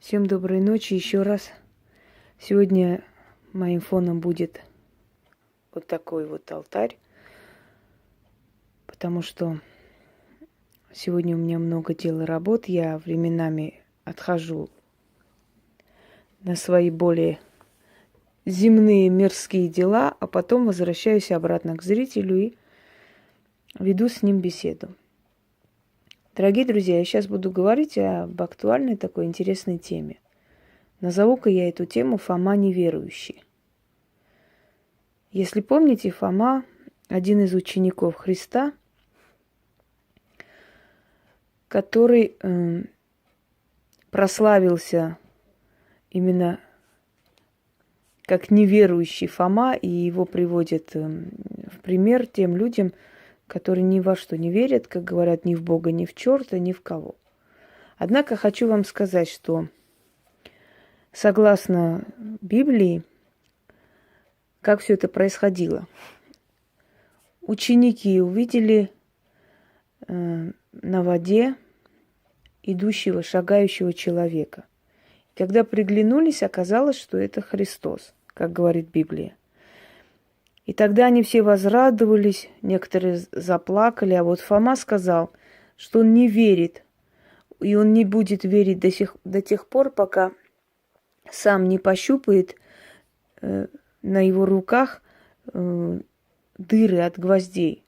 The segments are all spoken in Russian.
Всем доброй ночи еще раз. Сегодня моим фоном будет вот такой вот алтарь, потому что сегодня у меня много дел и работ. Я временами отхожу на свои более земные мирские дела, а потом возвращаюсь обратно к зрителю и веду с ним беседу. Дорогие друзья, я сейчас буду говорить об актуальной такой интересной теме. Назову-ка я эту тему «Фома неверующий». Если помните, Фома – один из учеников Христа, который прославился именно как неверующий Фома, и его приводят в пример тем людям, которые ни во что не верят, как говорят, ни в Бога, ни в черта, ни в кого. Однако хочу вам сказать, что согласно Библии, как все это происходило. Ученики увидели на воде идущего, шагающего человека. Когда приглянулись, оказалось, что это Христос, как говорит Библия. И тогда они все возрадовались, некоторые заплакали, а вот Фома сказал, что он не верит, и он не будет верить до тех пор, пока сам не пощупает на его руках дыры от гвоздей.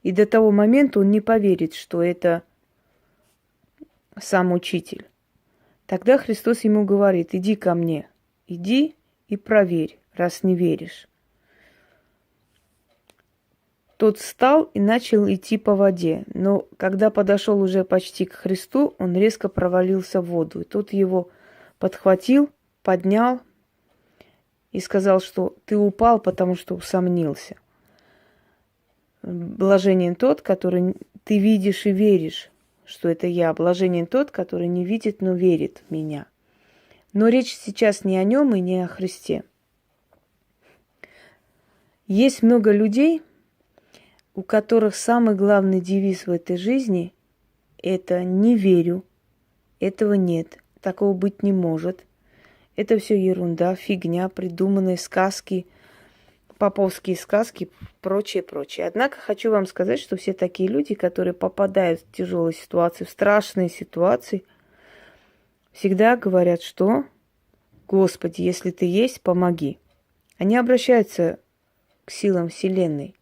И до того момента он не поверит, что это сам учитель. Тогда Христос ему говорит: иди ко мне, иди и проверь, раз не веришь. Тот встал и начал идти по воде, но когда подошел уже почти к Христу, он резко провалился в воду. И тот его подхватил, поднял и сказал, что ты упал, потому что усомнился. Блаженен тот, который ты видишь и веришь, что это я. Блаженен тот, который не видит, но верит в меня. Но речь сейчас не о нем и не о Христе. Есть много людей, у которых самый главный девиз в этой жизни – это «не верю», этого нет, такого быть не может. Это все ерунда, фигня, придуманные сказки, поповские сказки, прочее, прочее. Однако хочу вам сказать, что все такие люди, которые попадают в тяжелые ситуации, в страшные ситуации, всегда говорят, что «Господи, если Ты есть, помоги». Они обращаются к силам Вселенной,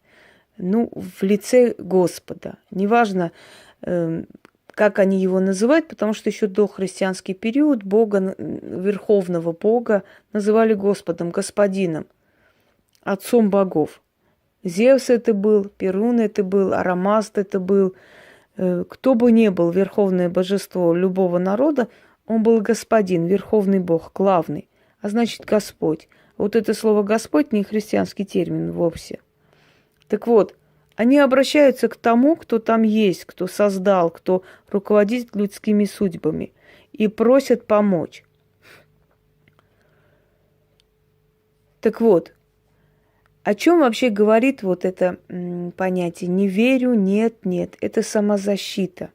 в лице Господа. Неважно, как они его называют, потому что еще до христианский период Бога, Верховного Бога, называли Господом, Господином, Отцом богов. Зевс это был, Перун это был, Арамаст это был. Кто бы ни был Верховное Божество любого народа, он был Господин, Верховный Бог, главный, а значит Господь. Вот это слово «Господь» не христианский термин вовсе. Так вот, они обращаются к тому, кто там есть, кто создал, кто руководит людскими судьбами, и просят помочь. Так вот, о чем вообще говорит вот это понятие «не верю», «нет», «нет»? Это самозащита.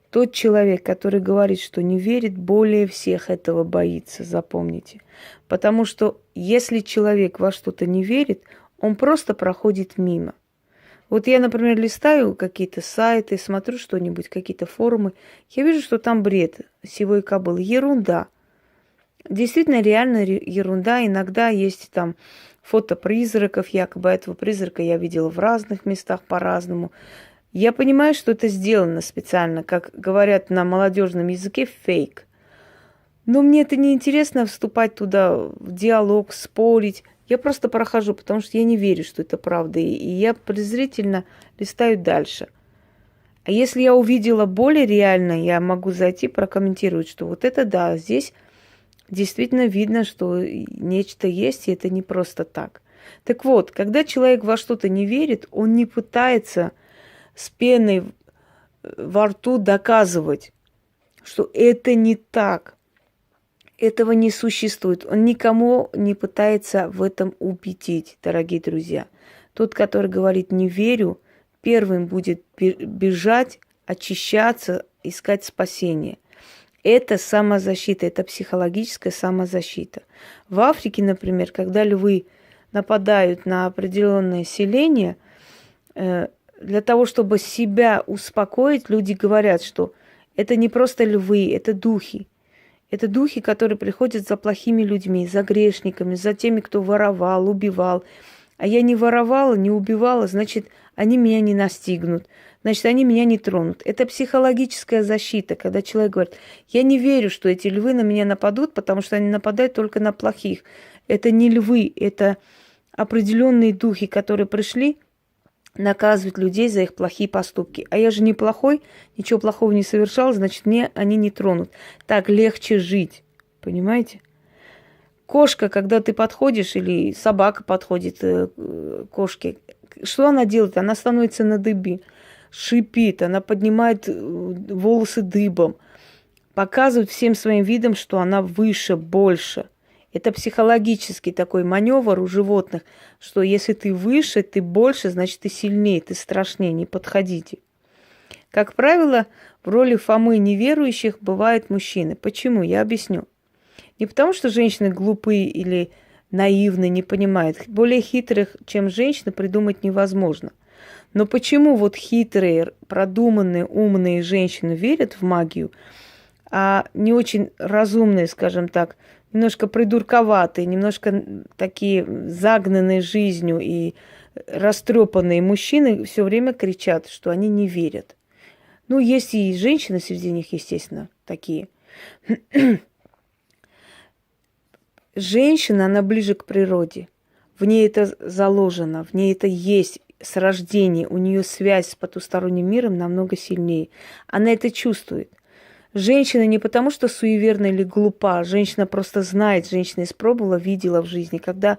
Тот человек, который говорит, что не верит, более всех этого боится, запомните. Потому что если человек во что-то не верит, он просто проходит мимо. Вот я, например, листаю какие-то сайты, смотрю что-нибудь, какие-то форумы, я вижу, что там бред сивой кобылы, ерунда. Действительно, реально ерунда. Иногда есть там фото призраков, якобы этого призрака я видела в разных местах по-разному. Я понимаю, что это сделано специально, как говорят на молодежном языке, фейк. Но мне это не интересно вступать туда в диалог, спорить. Я просто прохожу, потому что я не верю, что это правда. И я презрительно листаю дальше. А если я увидела более реально, я могу зайти прокомментировать, что вот это да, здесь действительно видно, что нечто есть, и это не просто так. Так вот, когда человек во что-то не верит, он не пытается с пеной во рту доказывать, что это не так. Этого не существует. Он никому не пытается в этом убедить, дорогие друзья. Тот, который говорит «не верю», первым будет бежать, очищаться, искать спасение. Это самозащита, это психологическая самозащита. В Африке, например, когда львы нападают на определенное селение, для того, чтобы себя успокоить, люди говорят, что это не просто львы, это духи. Это духи, которые приходят за плохими людьми, за грешниками, за теми, кто воровал, убивал. А я не воровала, не убивала, значит, они меня не настигнут. Значит, они меня не тронут. Это психологическая защита, когда человек говорит, я не верю, что эти львы на меня нападут, потому что они нападают только на плохих. Это не львы, это определенные духи, которые пришли наказывать людей за их плохие поступки. А я же не плохой, ничего плохого не совершал, значит, мне они не тронут. Так легче жить, понимаете? Кошка, когда ты подходишь, или собака подходит к кошке, что она делает? Она становится на дыбе, шипит, она поднимает волосы дыбом, показывает всем своим видом, что она выше, больше. Это психологический такой маневр у животных, что если ты выше, ты больше, значит, ты сильнее, ты страшнее, не подходите. Как правило, в роли Фомы неверующих бывают мужчины. Почему? Я объясню. Не потому, что женщины глупые или наивны, не понимают. Более хитрых, чем женщины, придумать невозможно. Но почему вот хитрые, продуманные, умные женщины верят в магию, а не очень разумные, скажем так, немножко придурковатые, немножко такие загнанные жизнью и растрепанные мужчины все время кричат, что они не верят. Ну, есть и женщины среди них, естественно, такие. Женщина, она ближе к природе. В ней это заложено, в ней это есть с рождения. У нее связь с потусторонним миром намного сильнее. Она это чувствует. Женщина не потому, что суеверна или глупа. Женщина просто знает, женщина испробовала, видела в жизни. Когда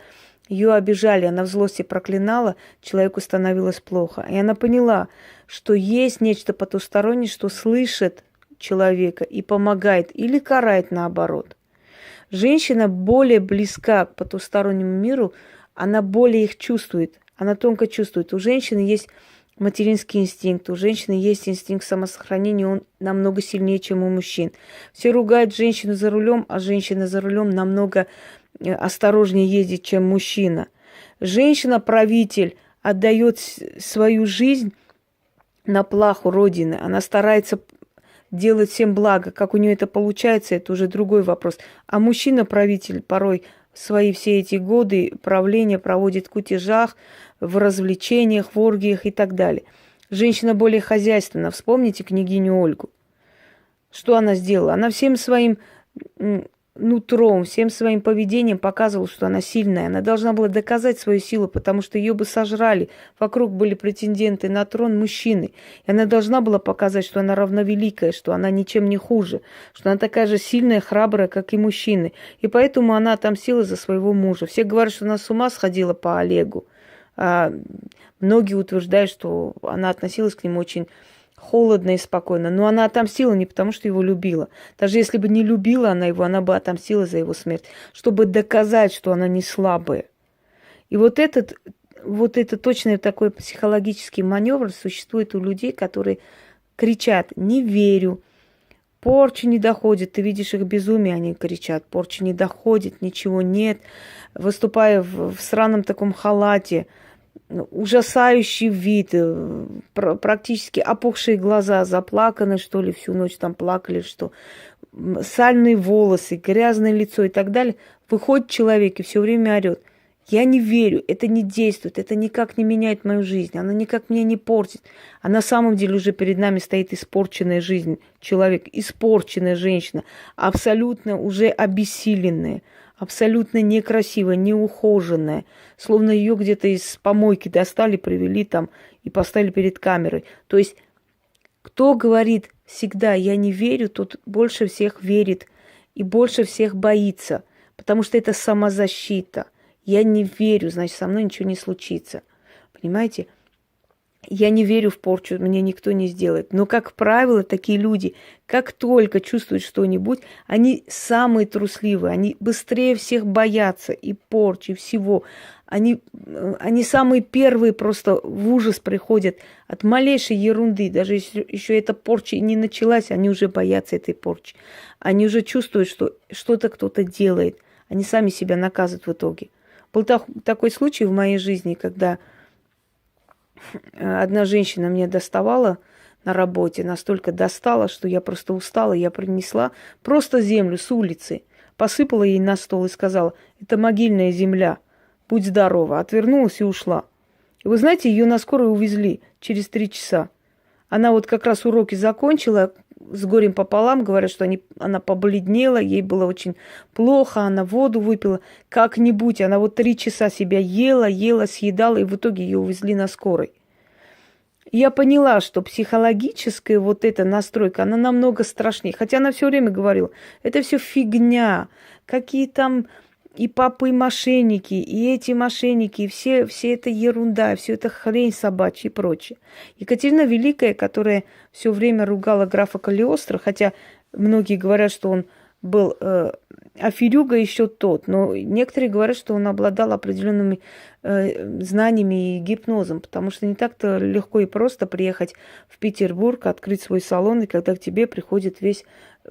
ее обижали, она в злости проклинала, человеку становилось плохо. И она поняла, что есть нечто потустороннее, что слышит человека и помогает или карает наоборот. Женщина более близка к потустороннему миру, она более их чувствует, она тонко чувствует. У женщины есть материнский инстинкт, у женщины есть инстинкт самосохранения, он намного сильнее, чем у мужчин. Все ругают женщину за рулем, а женщина за рулем намного осторожнее ездит, чем мужчина. Женщина-правитель отдает свою жизнь на плаху Родины, она старается делать всем благо. Как у нее это получается, это уже другой вопрос. А мужчина-правитель порой свои все эти годы правления проводит в кутежах, в развлечениях, в оргиях и так далее. Женщина более хозяйственна. Вспомните княгиню Ольгу. Что она сделала? Она всем своим нутром, всем своим поведением показывала, что она сильная. Она должна была доказать свою силу, потому что ее бы сожрали. Вокруг были претенденты на трон мужчины. И она должна была показать, что она равновеликая, что она ничем не хуже, что она такая же сильная, храбрая, как и мужчины. И поэтому она отомстила за своего мужа. Все говорят, что она с ума сходила по Олегу. А многие утверждают, что она относилась к нему очень холодно и спокойно. Но она отомстила не потому, что его любила. Даже если бы не любила она его, она бы отомстила за его смерть, чтобы доказать, что она не слабая. И вот это точно такой психологический маневр существует у людей, которые кричат «не верю», порча не доходит, ты видишь их безумие, они кричат, порча не доходит, ничего нет, выступая в сраном таком халате, ужасающий вид, практически опухшие глаза, заплаканы, что ли, всю ночь там плакали, что сальные волосы, грязное лицо и так далее. Выходит человек и все время орет. Я не верю, это не действует, это никак не меняет мою жизнь, она никак меня не портит. А на самом деле уже перед нами стоит испорченная жизнь человека, испорченная женщина, абсолютно уже обессиленная, абсолютно некрасивая, неухоженная, словно ее где-то из помойки достали, привели там и поставили перед камерой. То есть кто говорит всегда «я не верю», тот больше всех верит и больше всех боится, потому что это самозащита. Я не верю, значит, со мной ничего не случится. Понимаете? Я не верю в порчу, мне никто не сделает. Но, как правило, такие люди, как только чувствуют что-нибудь, они самые трусливые, они быстрее всех боятся и порчи, и всего. Они самые первые просто в ужас приходят от малейшей ерунды. Даже если еще эта порча и не началась, они уже боятся этой порчи. Они уже чувствуют, что что-то кто-то делает. Они сами себя наказывают в итоге. Был такой случай в моей жизни, когда одна женщина мне доставала на работе, настолько достала, что я просто устала. Я принесла просто землю с улицы, посыпала ей на стол и сказала: это могильная земля, будь здорова. Отвернулась и ушла. И вы знаете, ее на скорую увезли через 3 часа. Она вот как раз уроки закончила, с горем пополам, говорят, что она побледнела, ей было очень плохо, она воду выпила. Как-нибудь она вот 3 часа себя ела, съедала, и в итоге ее увезли на скорой. И я поняла, что психологическая вот эта настройка, она намного страшнее. Хотя она все время говорила, это все фигня, какие там и папы, и мошенники, и эти мошенники, и все это ерунда, все это хрень собачья и прочее. Екатерина Великая, которая все время ругала графа Калиостро, хотя многие говорят, что он был аферюга еще тот, но некоторые говорят, что он обладал определенными знаниями и гипнозом, потому что не так-то легко и просто приехать в Петербург, открыть свой салон, и когда к тебе приходит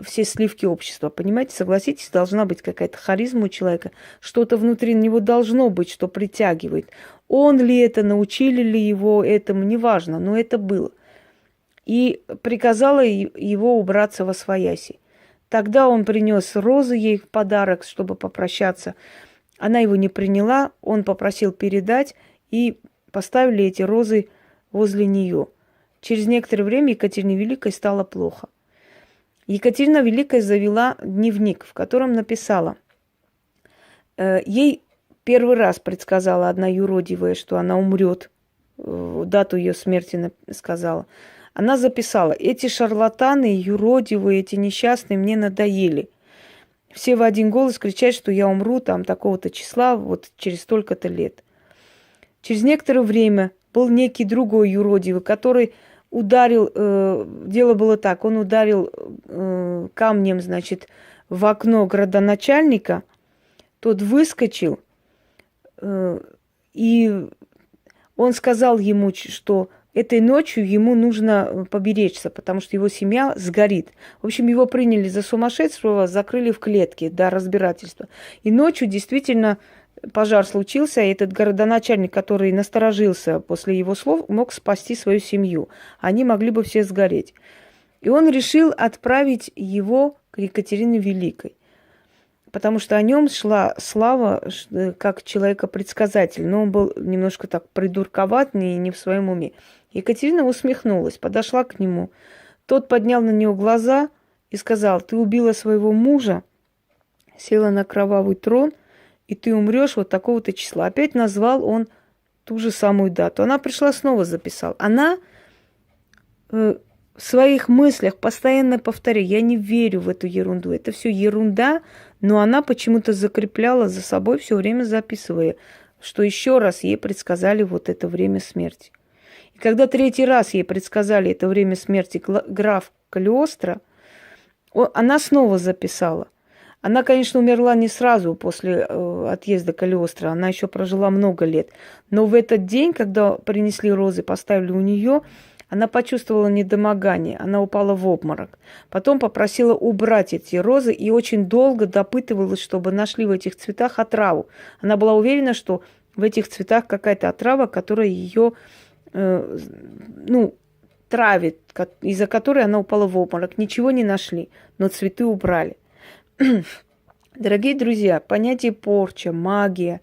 все сливки общества. Понимаете, согласитесь, должна быть какая-то харизма у человека, что-то внутри него должно быть, что притягивает. Он ли это, научили ли его этому, неважно, но это было. И приказала его убраться восвояси. Тогда он принес розы ей в подарок, чтобы попрощаться. Она его не приняла, он попросил передать, и поставили эти розы возле нее. Через некоторое время Екатерине Великой стало плохо. Екатерина Великая завела дневник, в котором написала. Ей первый раз предсказала одна юродивая, что она умрет. Дату ее смерти сказала. Она записала: эти шарлатаны, юродивые, эти несчастные мне надоели. Все в один голос кричат, что я умру там такого-то числа, вот через столько-то лет. Через некоторое время был некий другой юродивый, который ударил, дело было так, он ударил камнем, значит, в окно градоначальника, тот выскочил, и он сказал ему, что этой ночью ему нужно поберечься, потому что его семья сгорит. В общем, его приняли за сумасшедшего, закрыли в клетке до разбирательства. И ночью действительно пожар случился, и этот городоначальник, который насторожился после его слов, мог спасти свою семью. Они могли бы все сгореть. И он решил отправить его к Екатерине Великой, потому что о нем шла слава как человека-предсказателя, но он был немножко так придурковат, не в своем уме. Екатерина усмехнулась, подошла к нему. Тот поднял на нее глаза и сказал: ты убила своего мужа, села на кровавый трон, и ты умрешь вот такого-то числа. Опять назвал он ту же самую дату. Она пришла, снова записала. Она в своих мыслях постоянно повторяет: я не верю в эту ерунду, это все ерунда, но она почему-то закрепляла за собой, все время записывая, что еще раз ей предсказали вот это время смерти. И когда 3-й раз ей предсказали это время смерти граф Калиостро, она снова записала. Она, конечно, умерла не сразу после отъезда Калиостро, она еще прожила много лет. Но в этот день, когда принесли розы, поставили у нее, она почувствовала недомогание, она упала в обморок. Потом попросила убрать эти розы и очень долго допытывалась, чтобы нашли в этих цветах отраву. Она была уверена, что в этих цветах какая-то отрава, которая ее травит, из-за которой она упала в обморок. Ничего не нашли, но цветы убрали. Дорогие друзья, понятие порча, магия,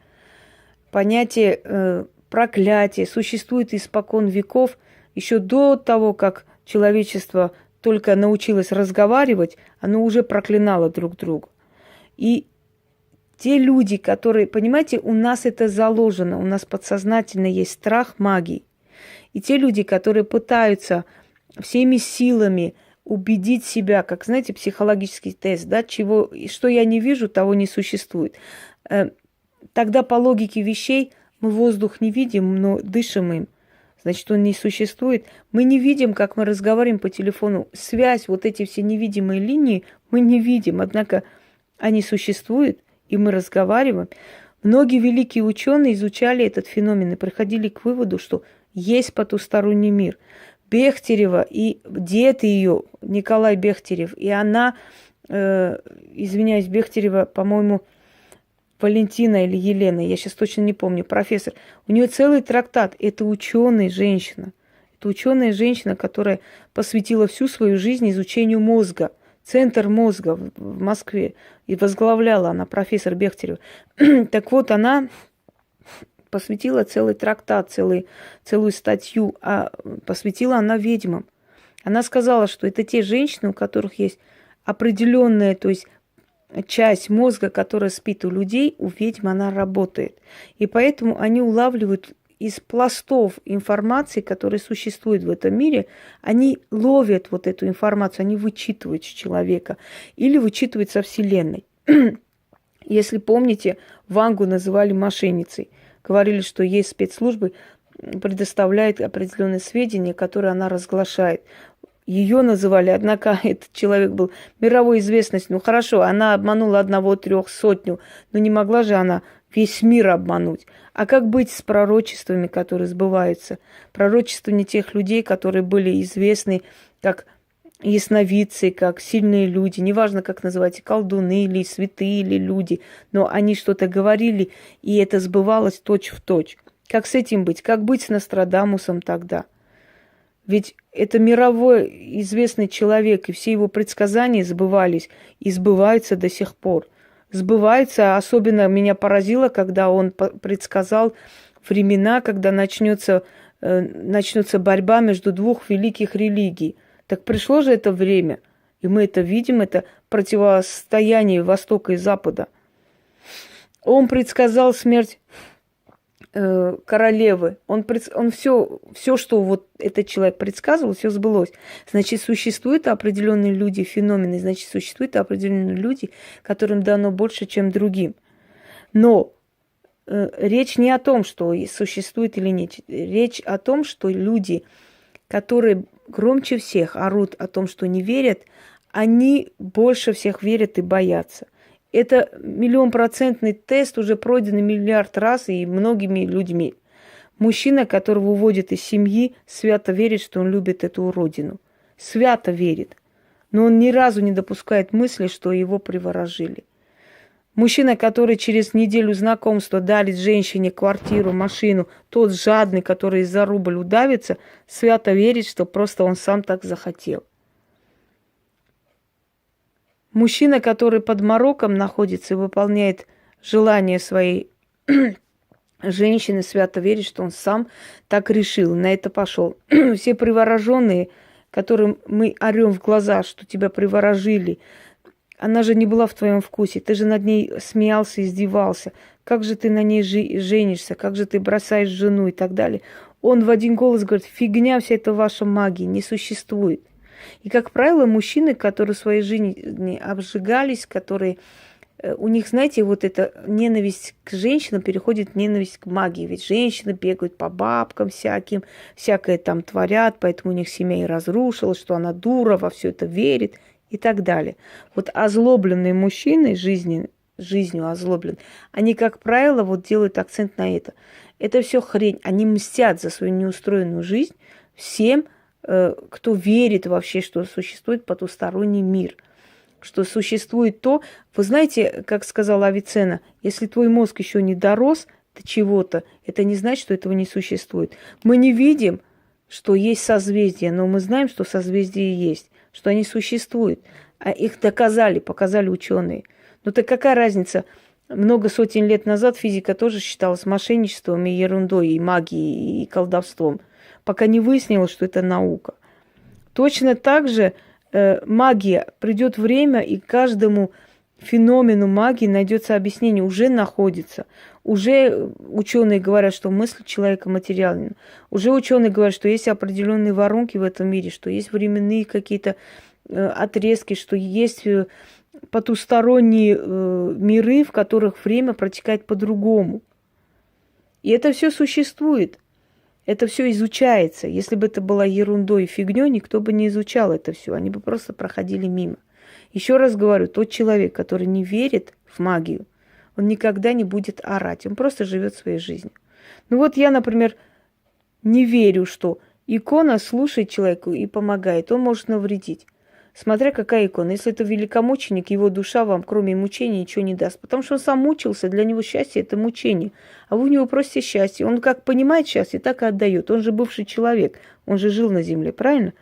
понятие проклятия существует испокон веков. Еще до того, как человечество только научилось разговаривать, оно уже проклинало друг друга. И те люди, которые, понимаете, у нас это заложено, у нас подсознательно есть страх магии. И те люди, которые пытаются всеми силами убедить себя, как, знаете, психологический тест, да, что я не вижу, того не существует. Тогда по логике вещей мы воздух не видим, но дышим им. значит, он не существует. Мы не видим, как мы разговариваем по телефону. Связь, вот эти все невидимые линии мы не видим, однако они существуют, и мы разговариваем. Многие великие ученые изучали этот феномен и приходили к выводу, что есть потусторонний мир. Бехтерева и дед ее, Николай Бехтерев, и она, извиняюсь, Бехтерева, по-моему, Валентина или Елена, я сейчас точно не помню, профессор. У нее целый трактат. Это ученая женщина. Это ученая женщина, которая посвятила всю свою жизнь изучению мозга. Центр мозга в Москве. И возглавляла она, профессор Бехтерева. Так вот, она посвятила целый трактат, целую статью. А посвятила она ведьмам. Она сказала, что это те женщины, у которых есть определенная, то есть часть мозга, которая спит у людей, у ведьм она работает. И поэтому они улавливают из пластов информации, которые существуют в этом мире, они ловят вот эту информацию, они вычитывают с человека или вычитывают со Вселенной. Если помните, Вангу называли мошенницей. Говорили, что есть спецслужбы, предоставляют определенные сведения, которые она разглашает. Ее называли, однако этот человек был мировой известностью. Ну хорошо, она обманула 1-3, но не могла же она весь мир обмануть. А как быть с пророчествами, которые сбываются? Пророчествами тех людей, которые были известны как ясновидцы, как сильные люди, неважно, как называть, колдуны или святые или люди, но они что-то говорили, и это сбывалось точь-в-точь. Как с этим быть? Как быть с Нострадамусом тогда? Ведь это мировой известный человек, и все его предсказания сбывались и сбываются до сих пор. Сбываются, особенно меня поразило, когда он предсказал времена, когда начнется борьба между двух великих религий. Так пришло же это время, и мы это видим, это противостояние Востока и Запада. Он предсказал смерть королевы. Он все, что вот этот человек предсказывал, все сбылось. Значит, существуют определенные люди, феномены, значит, существуют определенные люди, которым дано больше, чем другим. Но речь не о том, что существует или нет. Речь о том, что люди, которые громче всех орут о том, что не верят, они больше всех верят и боятся. Это 1000000% тест, уже пройденный миллиард раз и многими людьми. Мужчина, которого уводят из семьи, свято верит, что он любит эту родину. Свято верит. Но он ни разу не допускает мысли, что его приворожили. Мужчина, который через неделю знакомства дарит женщине квартиру, машину, тот жадный, который за рубль удавится, свято верит, что просто он сам так захотел. Мужчина, который под мороком находится и выполняет желания своей женщины, свято верит, что он сам так решил, на это пошел. Все привороженные, которым мы орем в глаза, что тебя приворожили, она же не была в твоем вкусе, ты же над ней смеялся, издевался, как же ты на ней женишься, как же ты бросаешь жену и так далее. Он в один голос говорит: фигня вся эта ваша магия, не существует. И, как правило, мужчины, которые в своей жизни обжигались, которые... У них, знаете, вот эта ненависть к женщинам переходит в ненависть к магии. Ведь женщины бегают по бабкам всяким, всякое там творят, поэтому у них семья и разрушилась, что она дура, во все это верит и так далее. Вот озлобленные мужчины, жизнью озлобленные, они, как правило, вот делают акцент на это. Это все хрень. Они мстят за свою неустроенную жизнь всем, кто верит вообще, что существует потусторонний мир, что существует то... Вы знаете, как сказала Авиценна, если твой мозг еще не дорос до чего-то, это не значит, что этого не существует. Мы не видим, что есть созвездия, но мы знаем, что созвездия есть, что они существуют. А их показали ученые. Но так какая разница? Много сотен лет назад физика тоже считалась мошенничеством и ерундой, и магией, и колдовством, пока не выяснилось, что это наука. Точно так же магия. Придет время, и каждому феномену магии найдется объяснение, уже находится. Уже ученые говорят, что мысль человека материальна. Уже ученые говорят, что есть определенные воронки в этом мире, что есть временные какие-то отрезки, что есть потусторонние миры, в которых время протекает по-другому. И это все существует. Это все изучается. Если бы это была ерундой и фигней, никто бы не изучал это все. Они бы просто проходили мимо. Еще раз говорю, тот человек, который не верит в магию, он никогда не будет орать. Он просто живет своей жизнью. Ну вот я, например, не верю, что икона слушает человеку и помогает. Он может навредить. Смотря какая икона. Если это великомученик, его душа вам, кроме мучения, ничего не даст. Потому что он сам мучился, для него счастье – это мучение. А вы у него просите счастье. Он как понимает счастье, так и отдает. Он же бывший человек, он же жил на земле, правильно?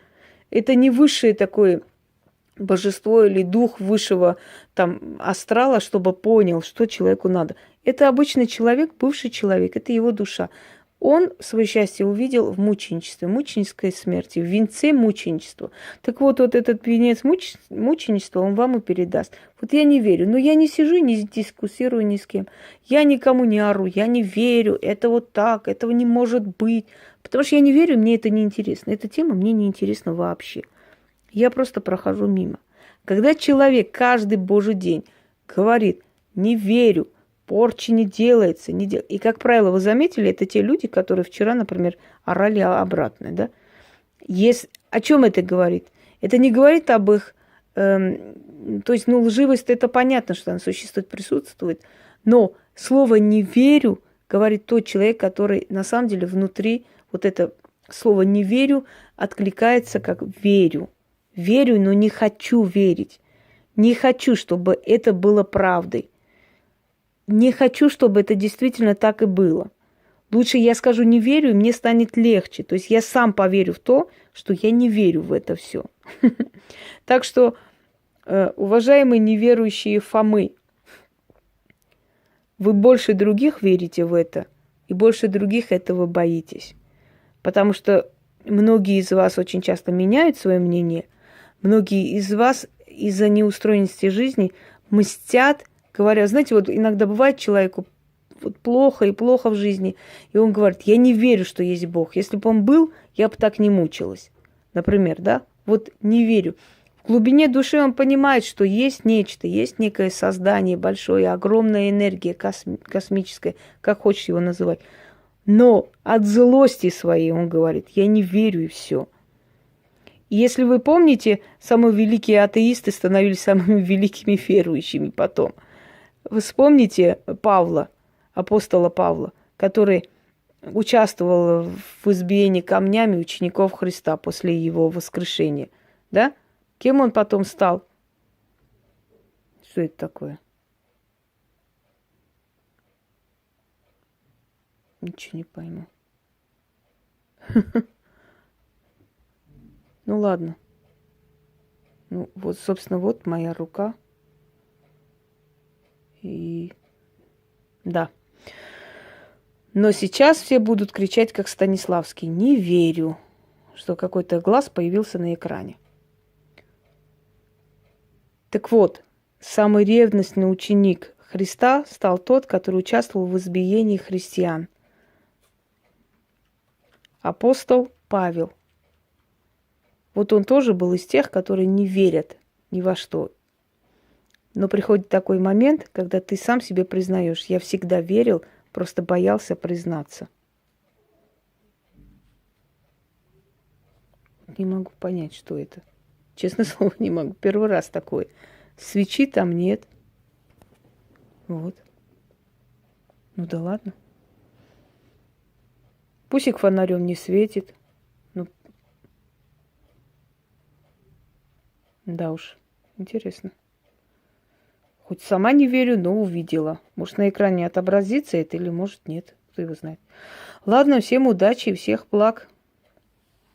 Это не высшее такое божество или дух высшего там астрала, чтобы понял, что человеку надо. Это обычный человек, бывший человек, это его душа. Он свое счастье увидел в мученичестве, мученической смерти, в венце мученичества. Так вот, вот этот венец мученичества он вам и передаст. Вот я не верю, но я не сижу, не дискуссирую ни с кем. Я никому не ору, я не верю, это вот так, этого не может быть. Потому что я не верю, мне это не интересно. Эта тема мне не интересна вообще. Я просто прохожу мимо. Когда человек каждый божий день говорит, не верю, порчи не делается, и, как правило, вы заметили, это те люди, которые вчера, например, орали обратно, да? О чем это говорит? Это не говорит об их... то есть, лживость, это понятно, что она существует, присутствует, но слово «не верю» говорит тот человек, который на самом деле внутри вот это слово «не верю» откликается как «верю». Верю, но не хочу верить. Не хочу, чтобы это было правдой. Не хочу, чтобы это действительно так и было. Лучше я скажу не верю, и мне станет легче. То есть я сам поверю в то, что я не верю в это все. Так что, уважаемые неверующие Фомы, вы больше других верите в это, и больше других этого боитесь. Потому что многие из вас очень часто меняют свое мнение, многие из вас из-за неустроенности жизни мстят, говоря, знаете, вот иногда бывает человеку вот плохо и плохо в жизни, и он говорит, я не верю, что есть Бог. Если бы он был, я бы так не мучилась. Например, да? Вот не верю. В глубине души он понимает, что есть нечто, есть некое создание большое, огромная энергия космическая, как хочешь его называть. Но от злости своей он говорит, я не верю и все. И если вы помните, самые великие атеисты становились самыми великими верующими потом. Вы вспомните Павла, апостола Павла, который участвовал в избиении камнями учеников Христа после его воскрешения. Да? Кем он потом стал? Что это такое? Ничего не пойму. Ну ладно. Ну вот, собственно, вот моя рука. И да. Но сейчас все будут кричать, как Станиславский. Не верю, что какой-то глаз появился на экране. Так вот, самый ревностный ученик Христа стал тот, который участвовал в избиении христиан. Апостол Павел. Вот он тоже был из тех, которые не верят ни во что. Но приходит такой момент, когда ты сам себе признаешь, я всегда верил, просто боялся признаться. Не могу понять, что это. Честное слово, не могу. Первый раз такое. Свечи там нет. Вот. Ну да ладно. Пусик фонарем не светит. Ну, да уж, интересно. Хоть сама не верю, но увидела. Может, на экране отобразится это или может нет. Кто его знает. Ладно, всем удачи и всех благ.